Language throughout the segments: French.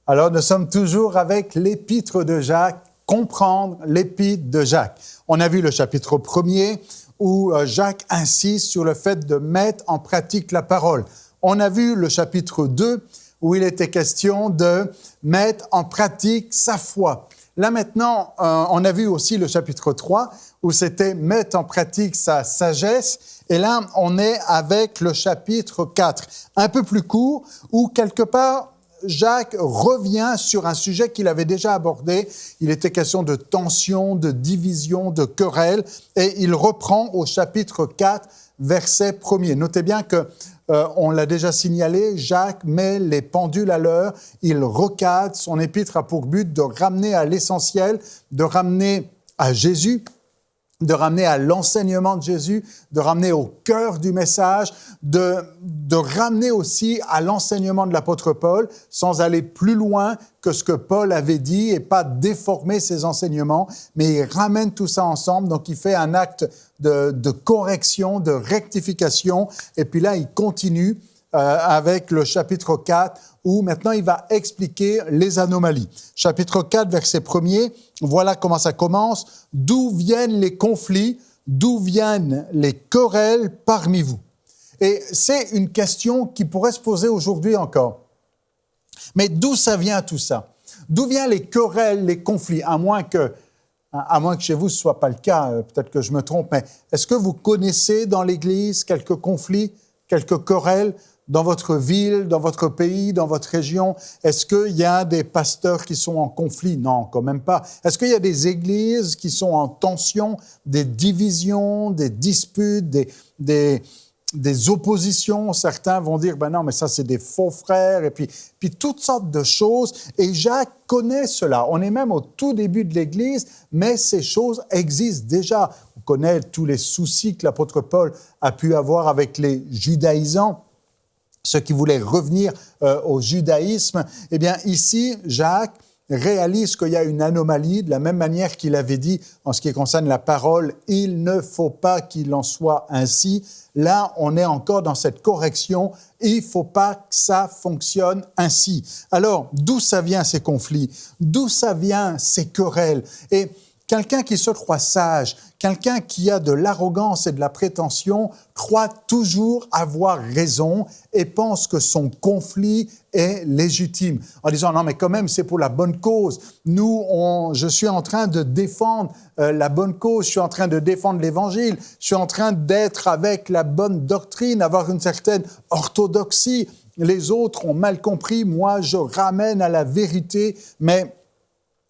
Alors, nous sommes toujours avec l'Épître de Jacques, comprendre l'Épître de Jacques. On a vu le chapitre 1er où Jacques insiste sur le fait de mettre en pratique la parole. On a vu le chapitre 2 où il était question de mettre en pratique sa foi. Là maintenant, on a vu aussi le chapitre 3 où c'était mettre en pratique sa sagesse. Et là, on est avec le chapitre 4, un peu plus court, où quelque part, Jacques revient sur un sujet qu'il avait déjà abordé. Il était question de tension, de division, de querelle, et il reprend au chapitre 4, verset 1er. Notez bien que on l'a déjà signalé, Jacques met les pendules à l'heure, il recadre, son épître a pour but de ramener à l'essentiel, de ramener à Jésus, de ramener à l'enseignement de Jésus, de ramener au cœur du message, de ramener aussi à l'enseignement de l'apôtre Paul, sans aller plus loin que ce que Paul avait dit et pas déformer ses enseignements, mais il ramène tout ça ensemble, donc il fait un acte de correction, de rectification, et puis là, il continue avec le chapitre 4, où maintenant il va expliquer les anomalies. Chapitre 4, verset 1er, voilà comment ça commence. « D'où viennent les conflits, d'où viennent les querelles parmi vous ?» Et c'est une question qui pourrait se poser aujourd'hui encore. Mais d'où ça vient tout ça? D'où viennent les querelles, les conflits? À moins que chez vous ce ne soit pas le cas, peut-être que je me trompe, mais est-ce que vous connaissez dans l'Église quelques conflits, quelques querelles dans votre ville, dans votre pays, dans votre région? Est-ce qu'il y a des pasteurs qui sont en conflit? Non, quand même pas. Est-ce qu'il y a des églises qui sont en tension, des divisions, des disputes, des oppositions? Certains vont dire, ben non, mais ça, c'est des faux frères, et puis toutes sortes de choses. Et Jacques connaît cela. On est même au tout début de l'Église, mais ces choses existent déjà. On connaît tous les soucis que l'apôtre Paul a pu avoir avec les judaïsants, ceux qui voulaient revenir au judaïsme. Eh bien, ici, Jacques réalise qu'il y a une anomalie, de la même manière qu'il avait dit en ce qui concerne la parole, « Il ne faut pas qu'il en soit ainsi ». Là, on est encore dans cette correction, « Il ne faut pas que ça fonctionne ainsi ». Alors, d'où ça vient ces conflits? D'où ça vient ces querelles? Et quelqu'un qui se croit sage, quelqu'un qui a de l'arrogance et de la prétention, croit toujours avoir raison et pense que son conflit est légitime. En disant, non, mais quand même, c'est pour la bonne cause. Je suis en train de défendre la bonne cause, je suis en train de défendre l'Évangile, je suis en train d'être avec la bonne doctrine, avoir une certaine orthodoxie. Les autres ont mal compris, moi, je ramène à la vérité, mais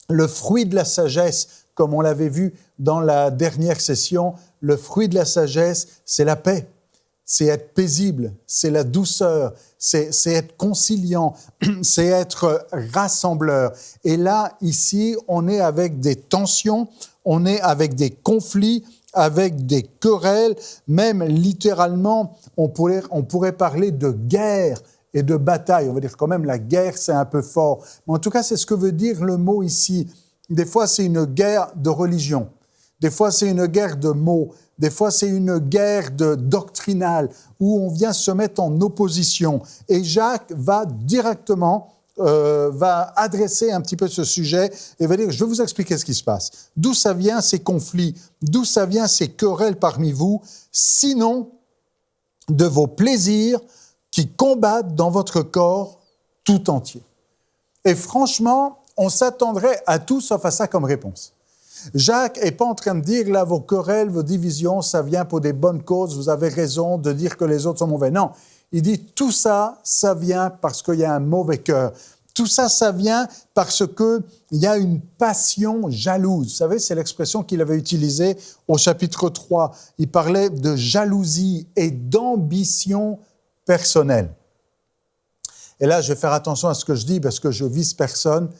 le fruit de la sagesse, comme on l'avait vu dans la dernière session, le fruit de la sagesse, c'est la paix, c'est être paisible, c'est la douceur, c'est être conciliant, c'est être rassembleur. Et là, ici, on est avec des tensions, on est avec des conflits, avec des querelles, même littéralement, on pourrait parler de guerre et de bataille. On va dire quand même la guerre, c'est un peu fort. Mais en tout cas, c'est ce que veut dire le mot ici. Des fois, c'est une guerre de religion. Des fois, c'est une guerre de mots. Des fois, c'est une guerre doctrinale où on vient se mettre en opposition. Et Jacques va directement va adresser un petit peu ce sujet et va dire, je vais vous expliquer ce qui se passe. D'où ça vient ces conflits? D'où ça vient ces querelles parmi vous? Sinon, de vos plaisirs qui combattent dans votre corps tout entier. Et franchement, on s'attendrait à tout sauf à ça comme réponse. Jacques n'est pas en train de dire, là, vos querelles, vos divisions, ça vient pour des bonnes causes, vous avez raison de dire que les autres sont mauvais. Non, il dit, tout ça, ça vient parce qu'il y a un mauvais cœur. Tout ça, ça vient parce qu'il y a une passion jalouse. Vous savez, c'est l'expression qu'il avait utilisée au chapitre 3. Il parlait de jalousie et d'ambition personnelle. Et là, je vais faire attention à ce que je dis parce que je vise personne,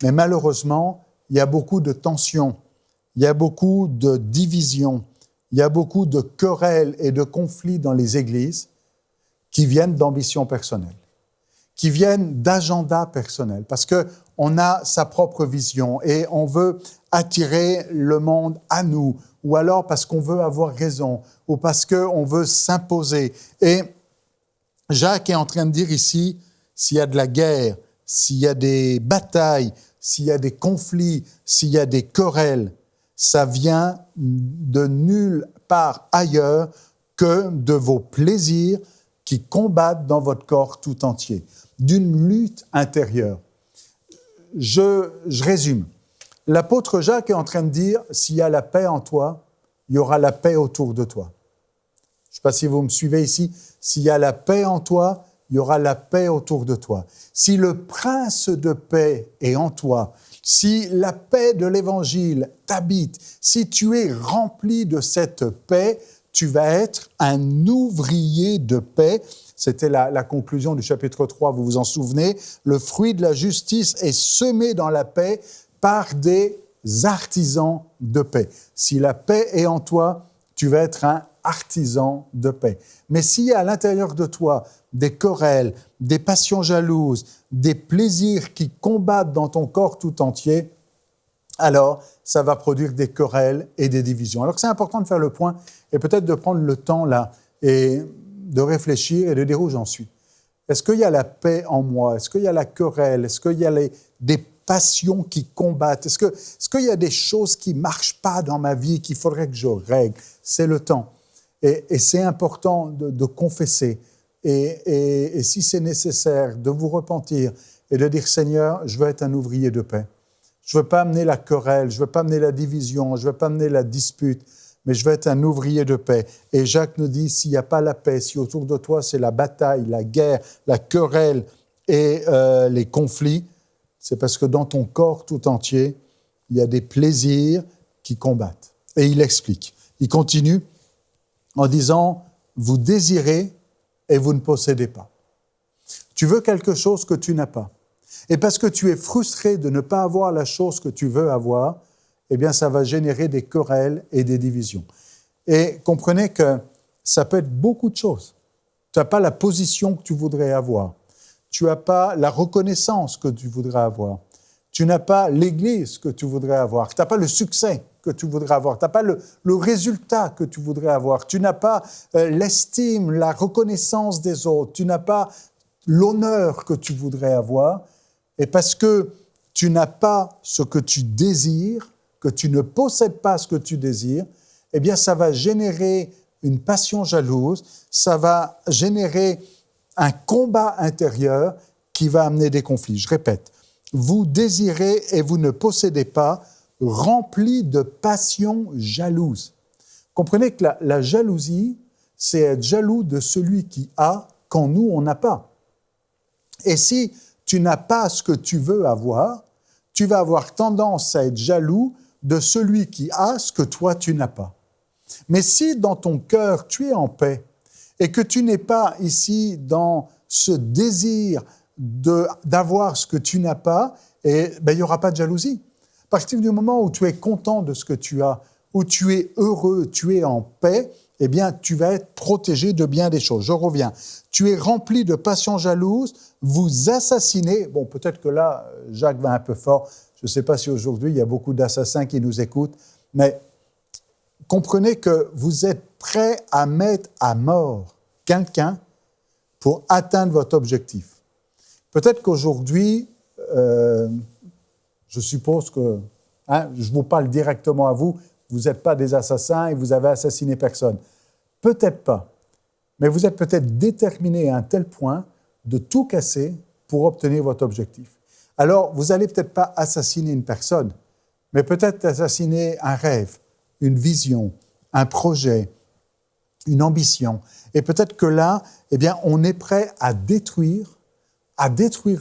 mais malheureusement, il y a beaucoup de tensions, il y a beaucoup de divisions, il y a beaucoup de querelles et de conflits dans les églises qui viennent d'ambition personnelle, qui viennent d'agenda personnel. Parce que on a sa propre vision et on veut attirer le monde à nous, ou alors parce qu'on veut avoir raison, ou parce qu'on veut s'imposer. Et Jacques est en train de dire ici, s'il y a de la guerre, s'il y a des batailles, s'il y a des conflits, s'il y a des querelles, ça vient de nulle part ailleurs que de vos plaisirs qui combattent dans votre corps tout entier, d'une lutte intérieure. Je résume. L'apôtre Jacques est en train de dire, s'il y a la paix en toi, il y aura la paix autour de toi. Je ne sais pas si vous me suivez ici. S'il y a la paix en toi, il y aura la paix autour de toi. Si le prince de paix est en toi, si la paix de l'Évangile t'habite, si tu es rempli de cette paix, tu vas être un ouvrier de paix. C'était la conclusion du chapitre 3, vous vous en souvenez. Le fruit de la justice est semé dans la paix par des artisans de paix. Si la paix est en toi, tu vas être un artisan de paix. Mais s'il y a à l'intérieur de toi des querelles, des passions jalouses, des plaisirs qui combattent dans ton corps tout entier, alors ça va produire des querelles et des divisions. Alors que c'est important de faire le point et peut-être de prendre le temps là et de réfléchir et de dire où j'en suis. Est-ce qu'il y a la paix en moi? Est-ce qu'il y a la querelle? Est-ce qu'il y a des passions qui combattent? Est-ce qu'il y a des choses qui ne marchent pas dans ma vie qu'il faudrait que je règle? C'est le temps. Et c'est important de confesser. Et si c'est nécessaire, de vous repentir et de dire, Seigneur, je veux être un ouvrier de paix. Je ne veux pas amener la querelle, je ne veux pas amener la division, je ne veux pas amener la dispute, mais je veux être un ouvrier de paix. Et Jacques nous dit, s'il n'y a pas la paix, si autour de toi c'est la bataille, la guerre, la querelle et les conflits, c'est parce que dans ton corps tout entier, il y a des plaisirs qui combattent. Et il explique. Il continue en disant, vous désirez et vous ne possédez pas. Tu veux quelque chose que tu n'as pas. Et parce que tu es frustré de ne pas avoir la chose que tu veux avoir, eh bien, ça va générer des querelles et des divisions. Et comprenez que ça peut être beaucoup de choses. Tu n'as pas la position que tu voudrais avoir. Tu n'as pas la reconnaissance que tu voudrais avoir. Tu n'as pas l'église que tu voudrais avoir. Tu n'as pas le succès que tu voudrais avoir. Tu n'as pas le résultat que tu voudrais avoir. Tu n'as pas l'estime, la reconnaissance des autres. Tu n'as pas l'honneur que tu voudrais avoir. Et parce que tu n'as pas ce que tu désires, que tu ne possèdes pas ce que tu désires, eh bien, ça va générer une passion jalouse, ça va générer un combat intérieur qui va amener des conflits. Je répète, vous désirez et vous ne possédez pas, remplis de passion jalouse. Comprenez que la jalousie, c'est être jaloux de celui qui a quand nous, on n'a pas. Et si tu n'as pas ce que tu veux avoir, tu vas avoir tendance à être jaloux de celui qui a ce que toi, tu n'as pas. Mais si dans ton cœur, tu es en paix et que tu n'es pas ici dans ce désir d'avoir ce que tu n'as pas, il n'y aura pas de jalousie. À partir du moment où tu es content de ce que tu as, où tu es heureux, tu es en paix, eh bien, tu vas être protégé de bien des choses. Je reviens. Tu es rempli de passion jalouse, vous assassinez. Bon, peut-être que là, Jacques va un peu fort. Je ne sais pas si aujourd'hui, il y a beaucoup d'assassins qui nous écoutent, mais comprenez que vous êtes prêt à mettre à mort quelqu'un pour atteindre votre objectif. Peut-être qu'aujourd'hui, je suppose que, je vous parle directement à vous, vous n'êtes pas des assassins et vous avez assassiné personne. Peut-être pas. Mais vous êtes peut-être déterminé à un tel point de tout casser pour obtenir votre objectif. Alors, vous n'allez peut-être pas assassiner une personne, mais peut-être assassiner un rêve, une vision, un projet, une ambition. Et peut-être que là, eh bien, on est prêt à détruire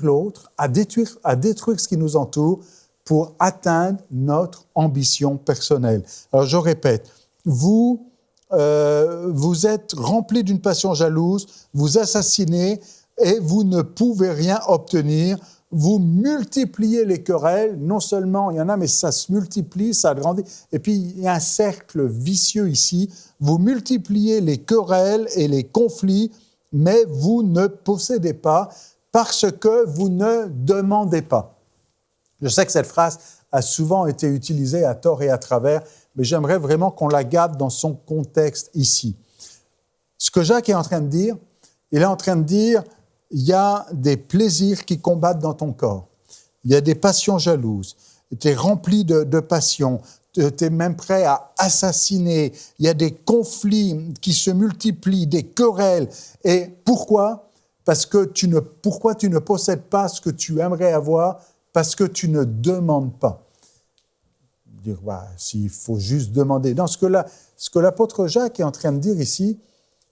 l'autre, à détruire ce qui nous entoure pour atteindre notre ambition personnelle. Alors, je répète, vous êtes rempli d'une passion jalouse, vous assassinez et vous ne pouvez rien obtenir. Vous multipliez les querelles, non seulement il y en a, mais ça se multiplie, ça grandit. Et puis, il y a un cercle vicieux ici. Vous multipliez les querelles et les conflits, mais vous ne possédez pas parce que vous ne demandez pas. Je sais que cette phrase a souvent été utilisée à tort et à travers, mais j'aimerais vraiment qu'on la garde dans son contexte ici. Ce que Jacques est en train de dire, il est en train de dire, il y a des plaisirs qui combattent dans ton corps. Il y a des passions jalouses. Tu es rempli de passions. Tu es même prêt à assassiner. Il y a des conflits qui se multiplient, des querelles. Et pourquoi ? Pourquoi tu ne possèdes pas ce que tu aimerais avoir ? Parce que tu ne demandes pas. Dire, s'il faut juste demander. Non, ce que l'apôtre Jacques est en train de dire ici,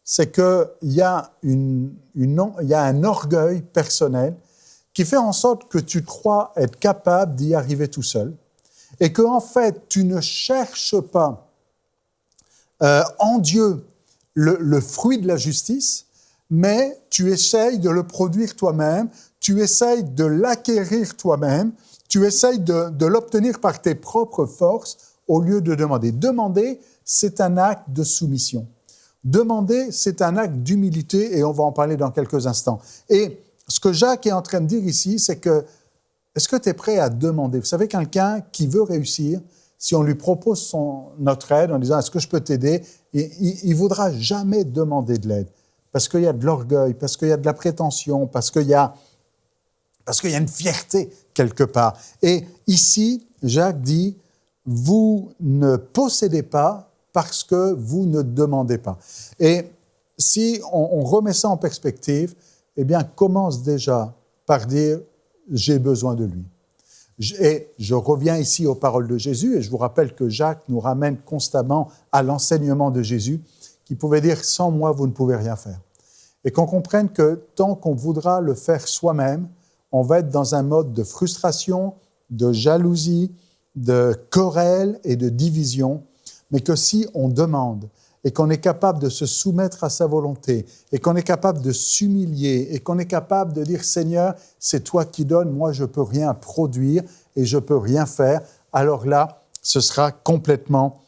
c'est qu'il y a un orgueil personnel qui fait en sorte que tu crois être capable d'y arriver tout seul et qu'en fait, tu ne cherches pas en Dieu le fruit de la justice, mais tu essayes de le produire toi-même, tu essayes de l'acquérir toi-même, tu essayes de l'obtenir par tes propres forces au lieu de demander. Demander, c'est un acte de soumission. Demander, c'est un acte d'humilité et on va en parler dans quelques instants. Et ce que Jacques est en train de dire ici, c'est que, est-ce que tu es prêt à demander? Vous savez, quelqu'un qui veut réussir, si on lui propose notre aide en disant « Est-ce que je peux t'aider ?» il ne voudra jamais demander de l'aide parce qu'il y a de l'orgueil, parce qu'il y a de la prétention, parce qu'il y a une fierté quelque part. Et ici, Jacques dit « Vous ne possédez pas parce que vous ne demandez pas. » Et si on remet ça en perspective, eh bien, commence déjà par dire « j'ai besoin de lui ». Et je reviens ici aux paroles de Jésus, et je vous rappelle que Jacques nous ramène constamment à l'enseignement de Jésus, qui pouvait dire « sans moi, vous ne pouvez rien faire ». Et qu'on comprenne que tant qu'on voudra le faire soi-même, on va être dans un mode de frustration, de jalousie, de querelle et de division, mais que si on demande et qu'on est capable de se soumettre à sa volonté et qu'on est capable de s'humilier et qu'on est capable de dire « Seigneur, c'est toi qui donnes, moi je ne peux rien produire et je ne peux rien faire », alors là, ce sera complètement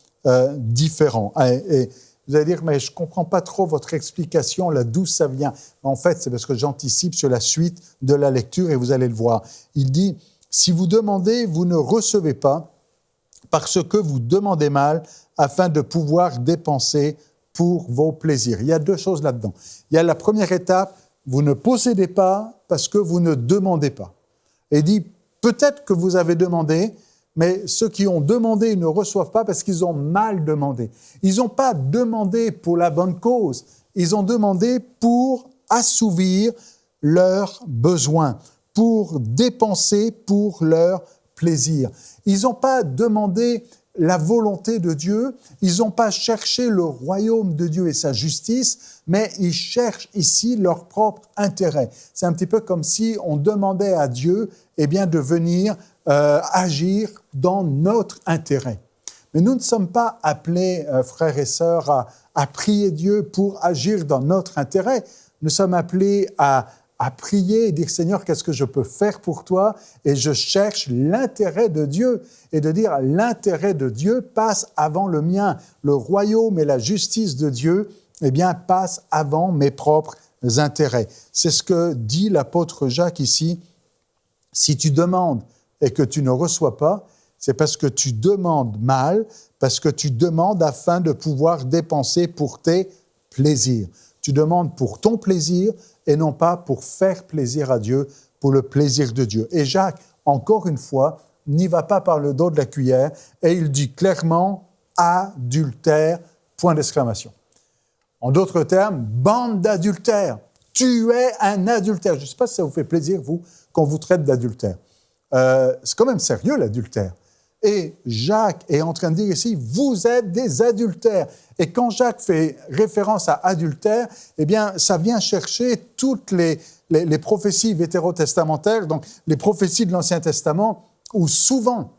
différent. Et vous allez dire « Mais je ne comprends pas trop votre explication, là, d'où ça vient ?» En fait, c'est parce que j'anticipe sur la suite de la lecture et vous allez le voir. Il dit « Si vous demandez, vous ne recevez pas, parce que vous demandez mal, afin de pouvoir dépenser pour vos plaisirs. » Il y a deux choses là-dedans. Il y a la première étape, vous ne possédez pas parce que vous ne demandez pas. Et il dit, peut-être que vous avez demandé, mais ceux qui ont demandé ne reçoivent pas parce qu'ils ont mal demandé. Ils n'ont pas demandé pour la bonne cause, ils ont demandé pour assouvir leurs besoins, pour dépenser pour leur plaisir. Ils n'ont pas demandé la volonté de Dieu, ils n'ont pas cherché le royaume de Dieu et sa justice, mais ils cherchent ici leur propre intérêt. C'est un petit peu comme si on demandait à Dieu de venir agir dans notre intérêt. Mais nous ne sommes pas appelés, frères et sœurs, à prier Dieu pour agir dans notre intérêt. Nous sommes appelés à prier et dire « Seigneur, qu'est-ce que je peux faire pour toi ?» Et je cherche l'intérêt de Dieu. Et de dire « L'intérêt de Dieu passe avant le mien. Le royaume et la justice de Dieu passe avant mes propres intérêts. » C'est ce que dit l'apôtre Jacques ici. Si tu demandes et que tu ne reçois pas, c'est parce que tu demandes mal, parce que tu demandes afin de pouvoir dépenser pour tes plaisirs. Tu demandes pour ton plaisir et non pas pour faire plaisir à Dieu, pour le plaisir de Dieu. Et Jacques, encore une fois, n'y va pas par le dos de la cuillère et il dit clairement « adultère », point d'exclamation. En d'autres termes, bande d'adultères. Tu es un adultère. Je ne sais pas si ça vous fait plaisir, vous, qu'on vous traite d'adultère. C'est quand même sérieux, l'adultère. Et Jacques est en train de dire ici, vous êtes des adultères. Et quand Jacques fait référence à adultère, ça vient chercher toutes les prophéties vétérotestamentaires, donc les prophéties de l'Ancien Testament, où souvent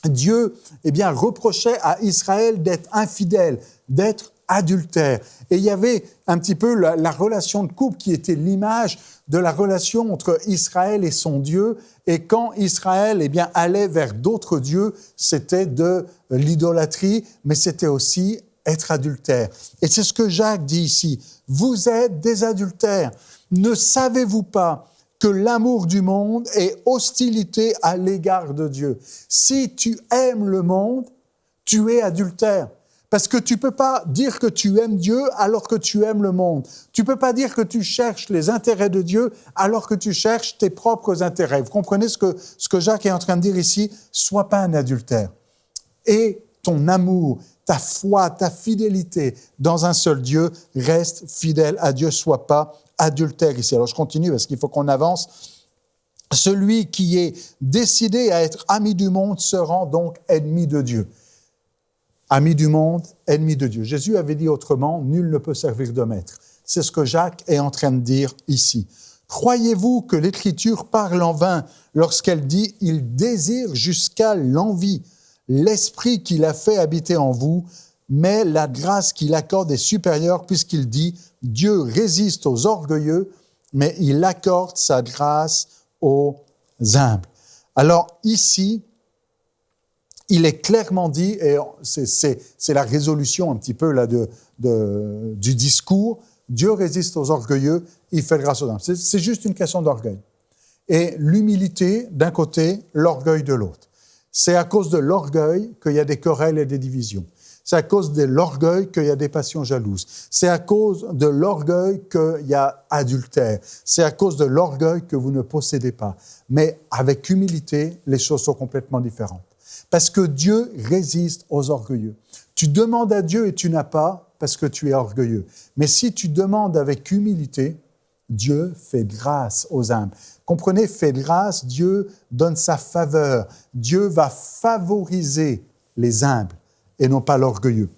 Dieu reprochait à Israël d'être infidèle, d'être adultère. Et il y avait un petit peu la relation de couple qui était l'image de la relation entre Israël et son Dieu. Et quand Israël allait vers d'autres dieux, c'était de l'idolâtrie, mais c'était aussi être adultère. Et c'est ce que Jacques dit ici. Vous êtes des adultères. Ne savez-vous pas que l'amour du monde est hostilité à l'égard de Dieu. Si tu aimes le monde, tu es adultère. Parce que tu ne peux pas dire que tu aimes Dieu alors que tu aimes le monde. Tu ne peux pas dire que tu cherches les intérêts de Dieu alors que tu cherches tes propres intérêts. Vous comprenez ce que Jacques est en train de dire ici? Sois pas un adultère. Et ton amour, ta foi, ta fidélité dans un seul Dieu, reste fidèle à Dieu, sois pas adultère ici. Alors je continue parce qu'il faut qu'on avance. Celui qui est décidé à être ami du monde se rend donc ennemi de Dieu. Ami du monde, ennemi de Dieu. Jésus avait dit autrement, nul ne peut servir de maître. C'est ce que Jacques est en train de dire ici. Croyez-vous que l'Écriture parle en vain lorsqu'elle dit « Il désire jusqu'à l'envie l'Esprit qu'il a fait habiter en vous, mais la grâce qu'il accorde est supérieure puisqu'il dit « Dieu résiste aux orgueilleux, mais il accorde sa grâce aux humbles. » Alors ici, il est clairement dit, et c'est la résolution un petit peu là du discours, Dieu résiste aux orgueilleux, il fait grâce aux humbles. C'est juste une question d'orgueil. Et l'humilité d'un côté, l'orgueil de l'autre. C'est à cause de l'orgueil qu'il y a des querelles et des divisions. C'est à cause de l'orgueil qu'il y a des passions jalouses. C'est à cause de l'orgueil qu'il y a adultère. C'est à cause de l'orgueil que vous ne possédez pas. Mais avec humilité, les choses sont complètement différentes. Parce que Dieu résiste aux orgueilleux. Tu demandes à Dieu et tu n'as pas parce que tu es orgueilleux. Mais si tu demandes avec humilité, Dieu fait grâce aux humbles. Comprenez, fait grâce, Dieu donne sa faveur. Dieu va favoriser les humbles et non pas l'orgueilleux.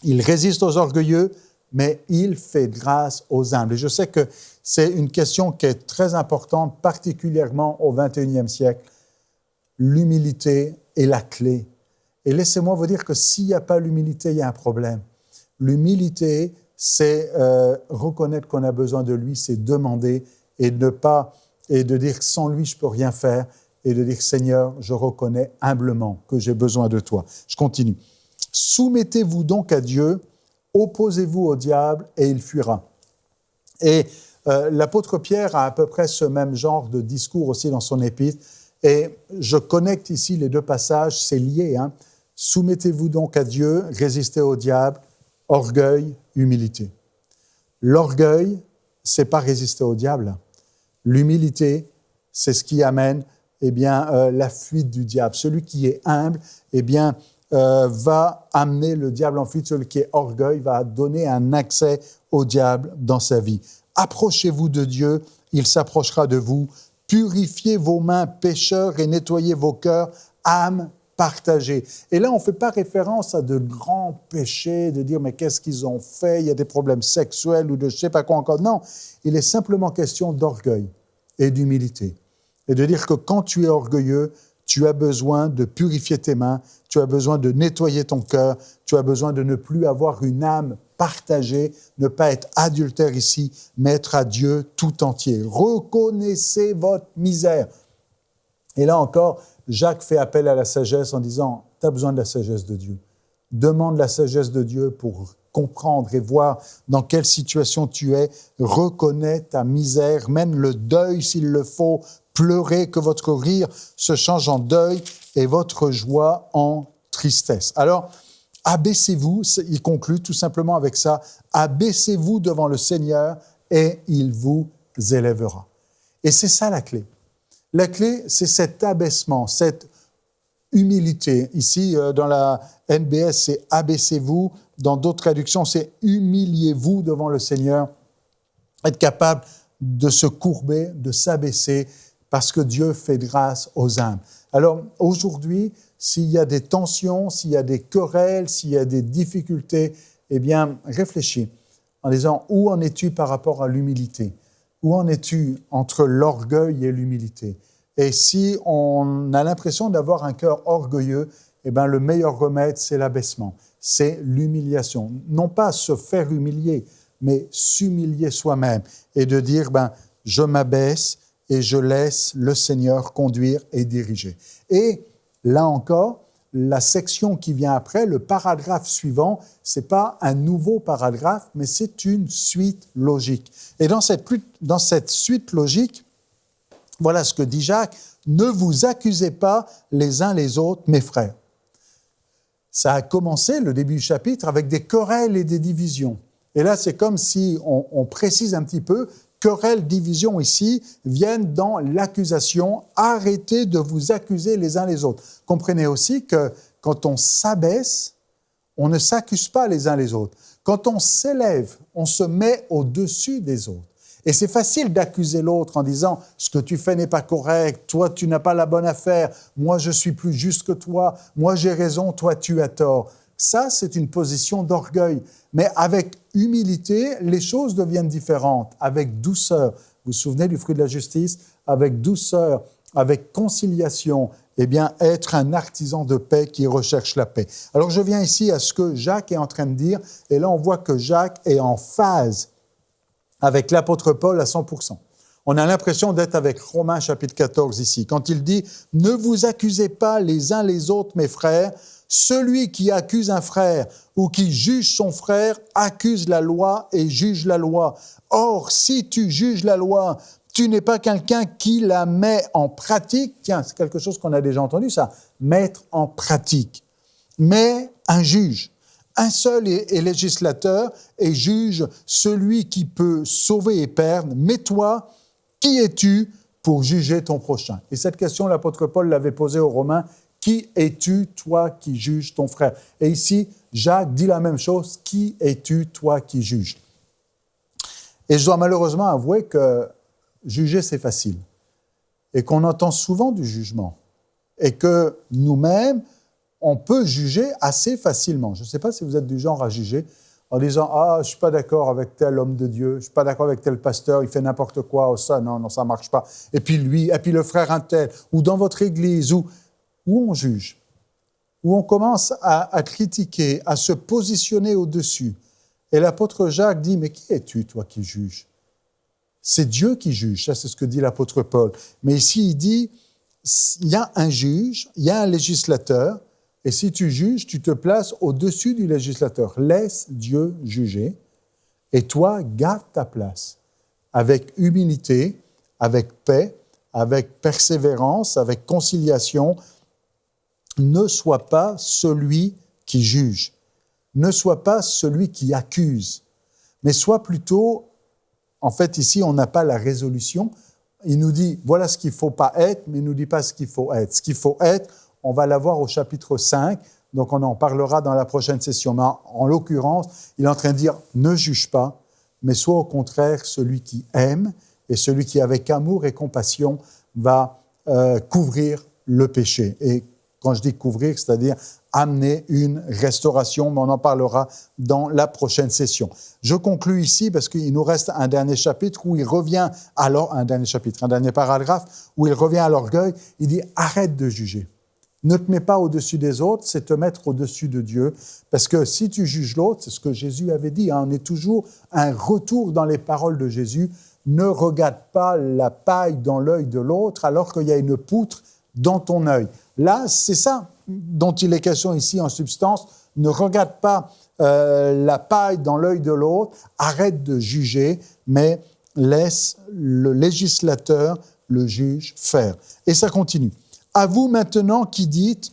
Il résiste aux orgueilleux, mais il fait grâce aux humbles. Et je sais que c'est une question qui est très importante, particulièrement au XXIe siècle. L'humilité est la clé. Et laissez-moi vous dire que s'il n'y a pas l'humilité, il y a un problème. L'humilité, c'est reconnaître qu'on a besoin de lui, c'est demander et de dire sans lui, je ne peux rien faire, et de dire Seigneur, je reconnais humblement que j'ai besoin de toi. Je continue. Soumettez-vous donc à Dieu, opposez-vous au diable et il fuira. Et l'apôtre Pierre a à peu près ce même genre de discours aussi dans son épître. Et je connecte ici les deux passages, c'est lié. Soumettez-vous donc à Dieu, résistez au diable, orgueil, humilité. L'orgueil, c'est pas résister au diable. L'humilité, c'est ce qui amène la fuite du diable. Celui qui est humble, va amener le diable en fuite. Celui qui est orgueil va donner un accès au diable dans sa vie. Approchez-vous de Dieu, il s'approchera de vous. Purifiez vos mains, pécheurs, et nettoyez vos cœurs, âmes partagées. Et là, on ne fait pas référence à de grands péchés, de dire, mais qu'est-ce qu'ils ont fait? Il y a des problèmes sexuels ou de je ne sais pas quoi encore. Non, il est simplement question d'orgueil et d'humilité. Et de dire que quand tu es orgueilleux, tu as besoin de purifier tes mains, tu as besoin de nettoyer ton cœur, tu as besoin de ne plus avoir une âme partagée, ne pas être adultère ici, mais être à Dieu tout entier. Reconnaissez votre misère. Et là encore, Jacques fait appel à la sagesse en disant, tu as besoin de la sagesse de Dieu. Demande la sagesse de Dieu pour comprendre et voir dans quelle situation tu es. Reconnais ta misère, mène le deuil s'il le faut, pleurez, que votre rire se change en deuil et votre joie en tristesse. Alors, abaissez-vous, il conclut tout simplement avec ça, abaissez-vous devant le Seigneur et il vous élèvera. Et c'est ça la clé. La clé, c'est cet abaissement, cette humilité. Ici, dans la NBS, c'est abaissez-vous. Dans d'autres traductions, c'est humiliez-vous devant le Seigneur. Être capable de se courber, de s'abaisser, parce que Dieu fait grâce aux humbles. Alors, aujourd'hui, s'il y a des tensions, s'il y a des querelles, s'il y a des difficultés, réfléchis en disant, où en es-tu par rapport à l'humilité? Où en es-tu entre l'orgueil et l'humilité? Et si on a l'impression d'avoir un cœur orgueilleux, le meilleur remède, c'est l'abaissement, c'est l'humiliation. Non pas se faire humilier, mais s'humilier soi-même et de dire, je m'abaisse et je laisse le Seigneur conduire et diriger. Et là encore, la section qui vient après, le paragraphe suivant, ce n'est pas un nouveau paragraphe, mais c'est une suite logique. Et dans cette suite logique, Voilà ce que dit Jacques. Ne vous accusez pas les uns les autres, mes frères. Ça a commencé, le début du chapitre, avec des querelles et des divisions. Et là, c'est comme si on précise un petit peu, querelles, divisions ici, viennent dans l'accusation. Arrêtez de vous accuser les uns les autres. Comprenez aussi que quand on s'abaisse, on ne s'accuse pas les uns les autres. Quand on s'élève, on se met au-dessus des autres. Et c'est facile d'accuser l'autre en disant « ce que tu fais n'est pas correct, toi tu n'as pas la bonne affaire, moi je suis plus juste que toi, moi j'ai raison, toi tu as tort ». Ça, c'est une position d'orgueil. Mais avec humilité, les choses deviennent différentes, avec douceur. Vous vous souvenez du fruit de la justice? Avec douceur, avec conciliation, eh bien, être un artisan de paix qui recherche la paix. Alors, je viens ici à ce que Jacques est en train de dire, et là, on voit que Jacques est en phase avec l'apôtre Paul à 100%. On a l'impression d'être avec Romains chapitre 14 ici, quand il dit « Ne vous accusez pas les uns les autres, mes frères, celui qui accuse un frère ou qui juge son frère accuse la loi et juge la loi. Or, si tu juges la loi, tu n'es pas quelqu'un qui la met en pratique. » Tiens, c'est quelque chose qu'on a déjà entendu, ça. Mettre en pratique. Mais un juge. Un seul est législateur et juge celui qui peut sauver et perdre. Mais toi, qui es-tu pour juger ton prochain? Et cette question, l'apôtre Paul l'avait posée aux Romains. Qui es-tu, toi, qui juges ton frère? Et ici, Jacques dit la même chose. Qui es-tu, toi, qui juges? Et je dois malheureusement avouer que juger, c'est facile. Et qu'on entend souvent du jugement. Et que nous-mêmes, on peut juger assez facilement. Je ne sais pas si vous êtes du genre à juger en disant « Ah, je ne suis pas d'accord avec tel homme de Dieu, je ne suis pas d'accord avec tel pasteur, il fait n'importe quoi, oh, ça, non, ça ne marche pas. » Et puis lui, et puis le frère un tel, ou dans votre église, où on juge, où on commence à critiquer, à se positionner au-dessus. Et l'apôtre Jacques dit « Mais qui es-tu, toi, qui juges ?» C'est Dieu qui juge, ça c'est ce que dit l'apôtre Paul. Mais ici, il dit « Il y a un juge, il y a un législateur, et si tu juges, tu te places au-dessus du législateur. Laisse Dieu juger, et toi, garde ta place, avec humilité, avec paix, avec persévérance, avec conciliation. Ne sois pas celui qui juge, ne sois pas celui qui accuse, mais sois plutôt, en fait ici on n'a pas la résolution, il nous dit voilà ce qu'il ne faut pas être, mais il ne nous dit pas ce qu'il faut être. Ce qu'il faut être, on va l'avoir au chapitre 5, donc on en parlera dans la prochaine session. Mais en l'occurrence, il est en train de dire ne juge pas, mais sois au contraire celui qui aime, et celui qui avec amour et compassion va couvrir le péché. Et quand je dis couvrir, c'est-à-dire amener une restauration, mais on en parlera dans la prochaine session. Je conclus ici parce qu'il nous reste un dernier chapitre où il revient un dernier paragraphe où il revient à l'orgueil. Il dit « Arrête de juger. Ne te mets pas au-dessus des autres, c'est te mettre au-dessus de Dieu. Parce que si tu juges l'autre, c'est ce que Jésus avait dit, on est toujours un retour dans les paroles de Jésus. Ne regarde pas la paille dans l'œil de l'autre alors qu'il y a une poutre dans ton œil. » Là, c'est ça dont il est question ici en substance. Ne regarde pas la paille dans l'œil de l'autre, arrête de juger, mais laisse le législateur, le juge, faire. Et ça continue. À vous maintenant qui dites,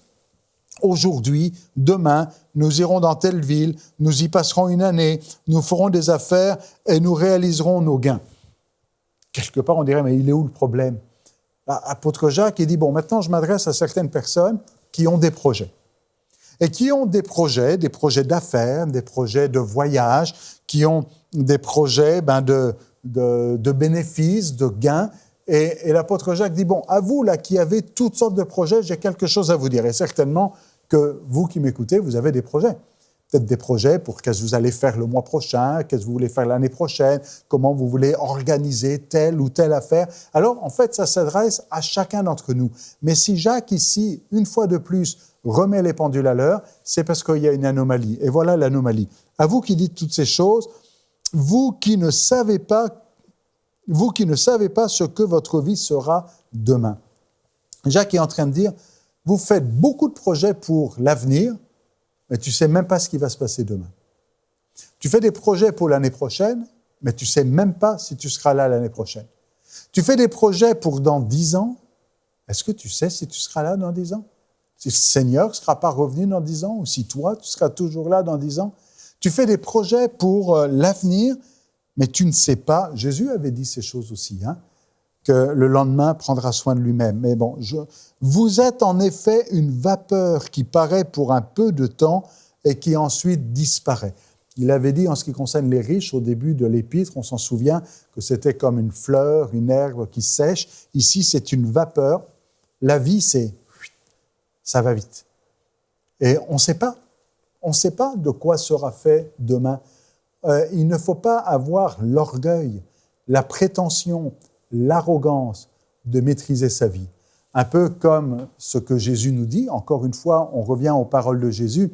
aujourd'hui, demain, nous irons dans telle ville, nous y passerons une année, nous ferons des affaires et nous réaliserons nos gains. Quelque part, on dirait, mais il est où le problème? L'apôtre Jacques, il dit, bon, maintenant, je m'adresse à certaines personnes qui ont des projets. Et qui ont des projets d'affaires, des projets de voyage, qui ont des projets de bénéfices, de gains. Et l'apôtre Jacques dit, bon, à vous, là, qui avez toutes sortes de projets, j'ai quelque chose à vous dire. Et certainement que vous qui m'écoutez, vous avez des projets. Peut-être des projets pour qu'est-ce que vous allez faire le mois prochain, qu'est-ce que vous voulez faire l'année prochaine, comment vous voulez organiser telle ou telle affaire. Alors, en fait, ça s'adresse à chacun d'entre nous. Mais si Jacques, ici, une fois de plus, remet les pendules à l'heure, c'est parce qu'il y a une anomalie. Et voilà l'anomalie. À vous qui dites toutes ces choses, vous qui ne savez pas ce que votre vie sera demain. Jacques est en train de dire, vous faites beaucoup de projets pour l'avenir, mais tu ne sais même pas ce qui va se passer demain. Tu fais des projets pour l'année prochaine, mais tu ne sais même pas si tu seras là l'année prochaine. Tu fais des projets pour dans 10 ans. Est-ce que tu sais si tu seras là dans 10 ans? Si le Seigneur ne sera pas revenu dans 10 ans ou si toi, tu seras toujours là dans 10 ans? Tu fais des projets pour l'avenir, mais tu ne sais pas. Jésus avait dit ces choses aussi, que le lendemain prendra soin de lui-même. Mais bon, vous êtes en effet une vapeur qui paraît pour un peu de temps et qui ensuite disparaît. Il avait dit en ce qui concerne les riches, au début de l'épître, on s'en souvient, que c'était comme une fleur, une herbe qui sèche. Ici, c'est une vapeur. La vie, ça va vite. Et on ne sait pas. On ne sait pas de quoi sera fait demain. Il ne faut pas avoir l'orgueil, la prétention, l'arrogance de maîtriser sa vie. Un peu comme ce que Jésus nous dit. Encore une fois, on revient aux paroles de Jésus.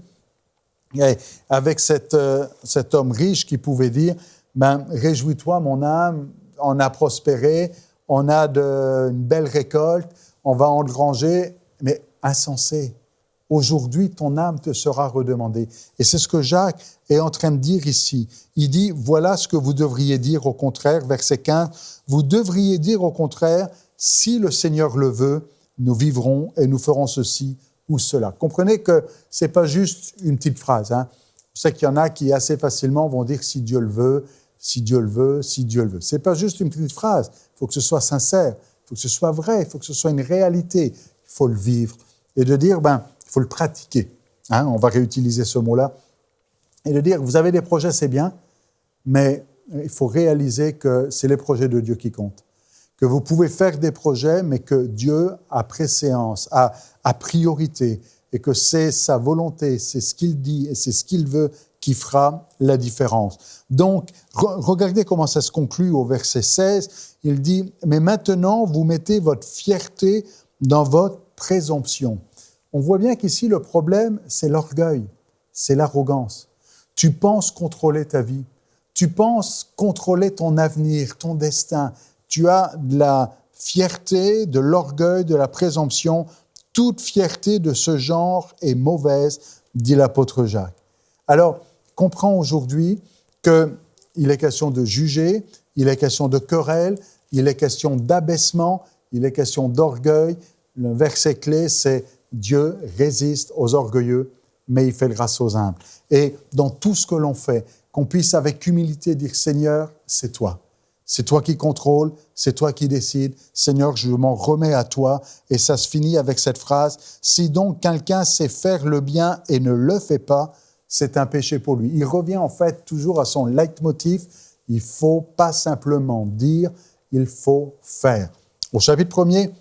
Et avec cet homme riche qui pouvait dire « Réjouis-toi, mon âme, on a prospéré, on a une belle récolte, on va engranger. » Mais insensé, aujourd'hui, ton âme te sera redemandée. Et c'est ce que Jacques est en train de dire ici. Il dit, voilà ce que vous devriez dire au contraire, verset 15, vous devriez dire au contraire, si le Seigneur le veut, nous vivrons et nous ferons ceci ou cela. Comprenez que ce n'est pas juste une petite phrase. Je sais qu'il y en a qui assez facilement vont dire si Dieu le veut, si Dieu le veut, si Dieu le veut. Ce n'est pas juste une petite phrase. Il faut que ce soit sincère, il faut que ce soit vrai, il faut que ce soit une réalité. Il faut le vivre. Et de dire, il faut le pratiquer. On va réutiliser ce mot-là. Et de dire, vous avez des projets, c'est bien, mais il faut réaliser que c'est les projets de Dieu qui comptent. Que vous pouvez faire des projets, mais que Dieu a préséance, a priorité, et que c'est sa volonté, c'est ce qu'il dit et c'est ce qu'il veut qui fera la différence. Donc, regardez comment ça se conclut au verset 16. Il dit, « Mais maintenant, vous mettez votre fierté dans votre présomption. » On voit bien qu'ici, le problème, c'est l'orgueil, c'est l'arrogance. Tu penses contrôler ta vie, tu penses contrôler ton avenir, ton destin. Tu as de la fierté, de l'orgueil, de la présomption. Toute fierté de ce genre est mauvaise, dit l'apôtre Jacques. Alors, comprends aujourd'hui qu'il est question de juger, il est question de querelle, il est question d'abaissement, il est question d'orgueil. Le verset clé, c'est « Dieu résiste aux orgueilleux, mais il fait grâce aux humbles ». Et dans tout ce que l'on fait, qu'on puisse avec humilité dire « Seigneur, c'est toi ». C'est toi qui contrôles, c'est toi qui décides. Seigneur, je m'en remets à toi. Et ça se finit avec cette phrase, « Si donc quelqu'un sait faire le bien et ne le fait pas, c'est un péché pour lui. » Il revient en fait toujours à son leitmotiv. Il ne faut pas simplement dire, il faut faire. Au chapitre 1er,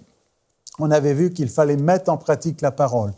on avait vu qu'il fallait mettre en pratique la parole.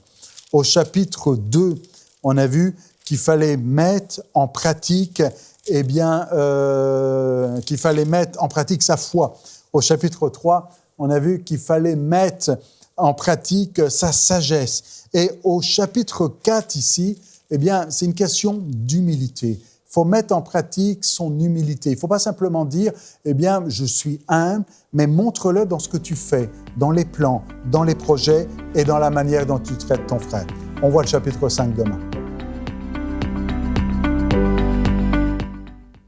Au chapitre 2, on a vu qu'il fallait mettre en pratique qu'il fallait mettre en pratique sa foi. Au chapitre 3, on a vu qu'il fallait mettre en pratique sa sagesse. Et au chapitre 4 ici, c'est une question d'humilité. Il faut mettre en pratique son humilité. Il ne faut pas simplement dire, je suis humble, mais montre-le dans ce que tu fais, dans les plans, dans les projets et dans la manière dont tu traites ton frère. On voit le chapitre 5 demain.